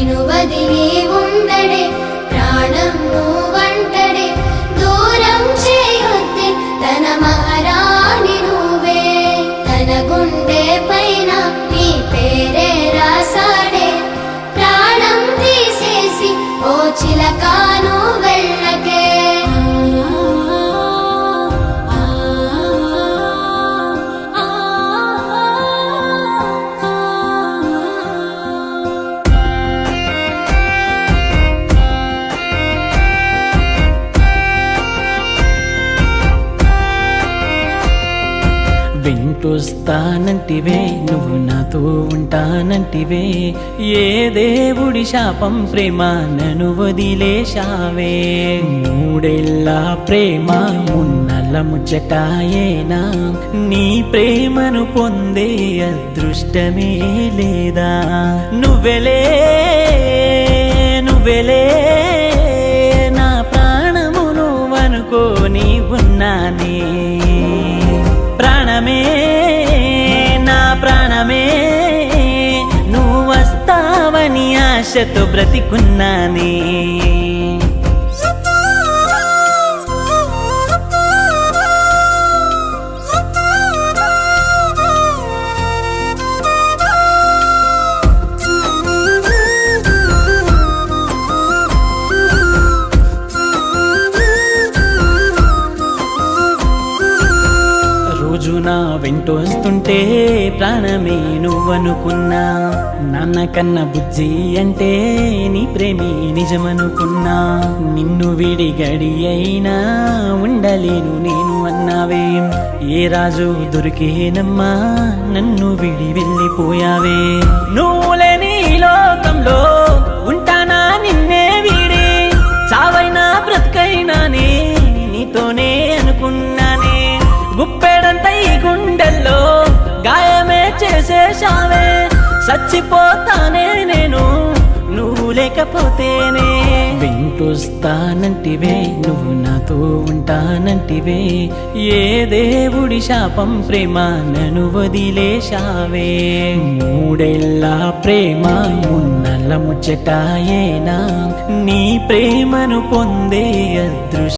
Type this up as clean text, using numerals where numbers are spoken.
నిను వదిలి ఉండడే ప్రాణం నువ్వంటడే దూరం చేయొద్దే తన మహారాణి నువ్వే తన గుండె పైన నీ పేరే రాసాడే ప్రాణం తీసేసి ఓ చిలకా నువ్వు వెళ్ళకే వెంటొస్తానంటివే నువ్వు నాతో ఉంటానంటివే ఏ దేవుడి శాపం ప్రేమ నన్ను వదిలేశావే మూడేళ్ళ ప్రేమ మున్నల ముచ్చటాయేనా నీ ప్రేమను పొందే అదృష్టమే లేదా నువ్వెలే నువ్వెలే నా ప్రాణము నువ్వనుకోని ఉన్నానే ప్రాణమే నా ప్రాణమే నువ్వు వస్తావని ఆశతో బ్రతికున్నానే రోజు నా వెంటొస్తుంటే ప్రాణమే నువ్వనుకున్నా నాన్న కన్న బుజ్జి అంటే నీ ప్రేమి నిజమనుకున్నా నిన్ను విడి గడి అయినా ఉండలేను నేను అన్నావే ఏ రాజు దొరికేనమ్మా నన్ను విడి వెళ్ళిపోయావే నువ్వు లేని లోకంలో ఉంటానా నిన్నే వీడి చావైనా బ్రతుకైనానే నీతోనే అనుకున్నానే గుప్పెడంత ఈ గుండెల్లో గాయమే చేసేశావే చచ్చిపోతానే నేను నువ్వు లేకపోతేనే వెంటొస్తానంటివే నువ్వు నాతో ఉంటానంటివే ఏ దేవుడి శాపం ప్రేమ నన్ను వదిలేశావే మూడేళ్ళ ప్రేమ మున్నల ముచ్చటాయేనా నీ ప్రేమను పొందే అదృష్టం